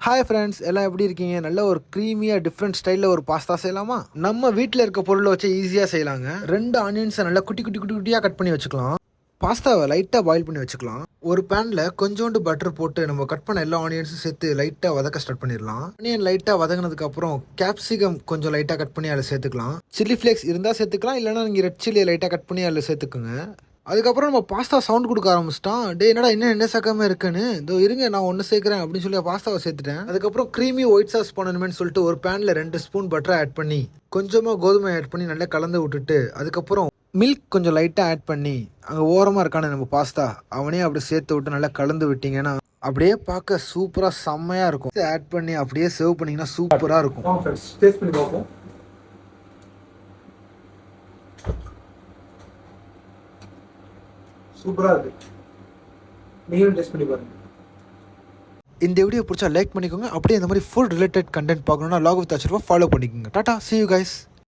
Hi friends, எல்லாம் எப்படி இருக்கீங்க? நல்ல ஒரு க்ரீமியாக டிஃப்ரெண்ட் ஸ்டைலில் ஒரு பாஸ்தா செய்யலாமா? நம்ம வீட்டில் இருக்க பொருளை வச்சு ஈஸியாக செய்யலாங்க. 2 ஆனியன்ஸை நல்லா குட்டி குட்டி குட்டி குட்டியாக கட் பண்ணி வச்சுக்கலாம். பாஸ்தாவை லைட்டாக பாயில் பண்ணி வச்சுக்கலாம். ஒரு பேனில் கொஞ்சோண்டு பட்டர் போட்டு நம்ம கட் பண்ண எல்லா ஆனியன்ஸும் சேர்த்து லைட்டாக வதக்க ஸ்டார்ட் பண்ணிடலாம். ஆனியன் லைட்டாக வதங்கினதுக்கப்புறம் கேப்சிகம் கொஞ்சம் லைட்டாக கட் பண்ணி அதில் சேர்த்துக்கலாம். சில்லி ஃப்ளேக்ஸ் இருந்தால் சேர்த்துக்கலாம், இல்லைனா நீங்கள் ரெட் சில்லியை லைட்டாக கட் பண்ணி அதில் சேர்த்துக்குங்க. அதுக்கப்புறம் நம்ம பாஸ்தா சவுண்ட் கொடுக்க ஆரம்பிச்சிட்டான். என்னடா இன்னும் என்ன சேர்க்காம இருக்குன்னு, இதோ இருங்க நான் ஒன்று சேர்க்குறேன் அப்படின்னு சொல்லி பாஸ்தாவை சேர்த்துட்டேன். அதுக்கப்புறம் க்ரீமி ஒயிட் சாஸ் பண்ணணுமேனு சொல்லிட்டு ஒரு பேனில் 2 ஸ்பூன் பட்டரை ஆட் பண்ணி கொஞ்சமாக கோதுமை ஆட் பண்ணி நல்லா கலந்து விட்டுட்டு அதுக்கப்புறம் மில்க் கொஞ்சம் லைட்டாக ஆட் பண்ணி அங்கே ஓரமாக இருக்கானே நம்ம பாஸ்தா அவனே அப்படி சேர்த்து விட்டு நல்லா கலந்து விட்டிங்கன்னா அப்படியே பார்க்க சூப்பராக செம்மையாக இருக்கும். ஆட் பண்ணி அப்படியே சர்வ் பண்ணிங்கன்னா சூப்பராக இருக்கும். டேஸ்ட் பண்ணி பார்ப்போம். சூப்பராக இருக்கு. நீங்களும் டேஸ்ட் பண்ணி பாருங்க. இந்த வீடியோ பிடிச்சா லைக் பண்ணிக்கோங்க. அப்படியே இந்த மாதிரி ஃபுட் ரிலேட்டட் கண்டென்ட் பார்க்கணுன்னா லாக் வித் அச்சர்வா ஃபாலோ பண்ணிக்கோங்க. Tata, see you guys.